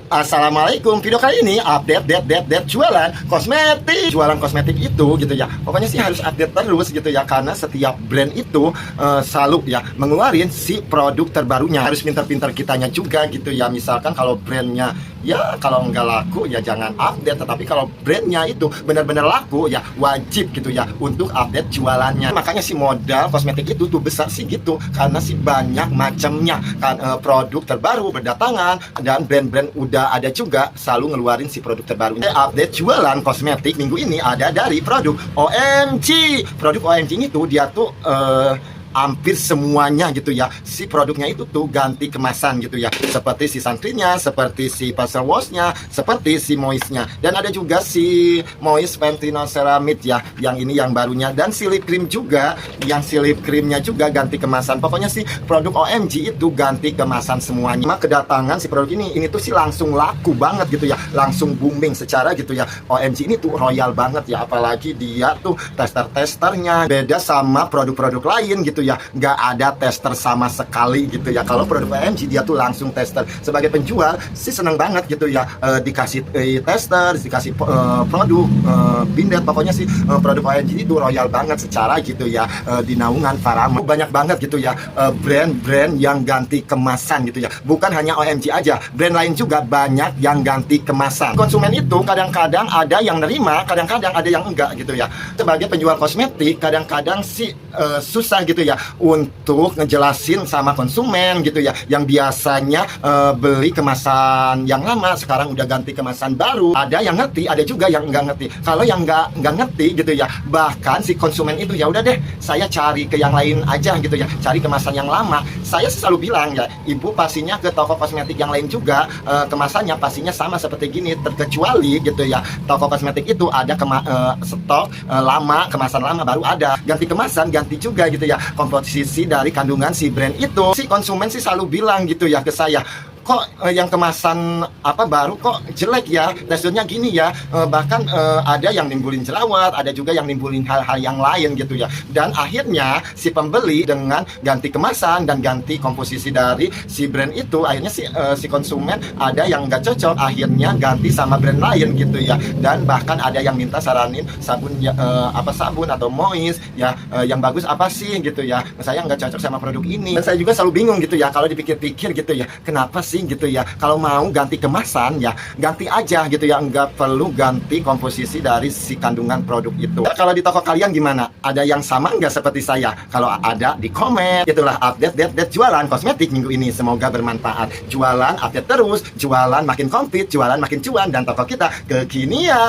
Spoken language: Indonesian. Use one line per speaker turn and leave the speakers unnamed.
Assalamualaikum, video kali ini update jualan kosmetik. Jualan kosmetik itu gitu ya, pokoknya sih harus update terus gitu ya, karena setiap brand itu selalu ya mengeluarin si produk terbarunya. Harus pintar-pintar kitanya juga gitu ya. Misalkan kalau brandnya ya kalau nggak laku ya jangan update, tetapi kalau brandnya itu benar-benar laku ya wajib gitu ya untuk update jualannya. Makanya si modal kosmetik itu tuh besar sih gitu, karena sih banyak macamnya kan, produk terbaru berdatangan dan brand-brand udah ada juga selalu ngeluarin si produk terbarunya. Update jualan kosmetik minggu ini ada dari produk OMG. Produk OMG itu dia tuh hampir semuanya gitu ya, si produknya itu tuh ganti kemasan gitu ya, seperti si sunscreennya, seperti si facial washnya, seperti si moistnya, dan ada juga si moist Panthenol Ceramide ya, yang ini yang barunya, dan si lip cream juga, yang si lip creamnya juga ganti kemasan. Pokoknya si produk OMG itu ganti kemasan semuanya. Kedatangan si produk ini tuh sih langsung laku banget gitu ya, langsung booming secara gitu ya. OMG ini tuh royal banget ya, apalagi dia tuh tester-testernya beda sama produk-produk lain gitu ya, nggak ada tester sama sekali gitu ya. Kalau produk OMG dia tuh langsung tester. Sebagai penjual sih seneng banget gitu ya, dikasih tester, dikasih produk bindet. Pokoknya sih produk OMG itu royal banget secara gitu ya, di naungan Farama. Banyak banget gitu ya brand-brand yang ganti kemasan gitu ya, bukan hanya OMG aja, brand lain juga banyak yang ganti kemasan. Konsumen itu kadang-kadang ada yang nerima, kadang-kadang ada yang enggak gitu ya. Sebagai penjual kosmetik kadang-kadang sih susah gitu ya untuk ngejelasin sama konsumen gitu ya, yang biasanya beli kemasan yang lama sekarang udah ganti kemasan baru. Ada yang ngerti, ada juga yang nggak ngerti. Kalau yang nggak ngerti gitu ya, bahkan si konsumen itu ya udah deh, saya cari ke yang lain aja gitu ya, cari kemasan yang lama. Saya selalu bilang ya, ibu pastinya ke toko kosmetik yang lain juga kemasannya pastinya sama seperti gini, terkecuali gitu ya toko kosmetik itu ada stok lama, kemasan lama baru ada, ganti kemasan ganti juga gitu ya komposisi dari kandungan si brand itu. Si konsumen sih selalu bilang gitu ya ke saya, kok yang kemasan baru kok jelek ya, teksturnya gini ya, bahkan ada yang nimbulin jerawat, ada juga yang nimbulin hal-hal yang lain gitu ya. Dan akhirnya si pembeli dengan ganti kemasan dan ganti komposisi dari si brand itu, akhirnya si konsumen ada yang nggak cocok, akhirnya ganti sama brand lain gitu ya. Dan bahkan ada yang minta saranin sabun ya, sabun atau moist ya, yang bagus apa sih gitu ya, saya nggak cocok sama produk ini. Dan saya juga selalu bingung gitu ya, kalau dipikir-pikir gitu ya, kenapa sih gitu ya, kalau mau ganti kemasan ya ganti aja gitu ya, nggak perlu ganti komposisi dari si kandungan produk itu. Kalau di toko kalian gimana? Ada yang sama nggak seperti saya? Kalau ada di komen. Itulah update jualan kosmetik minggu ini, semoga bermanfaat. Jualan update terus, jualan makin komplit, jualan makin cuan, dan toko kita kekinian.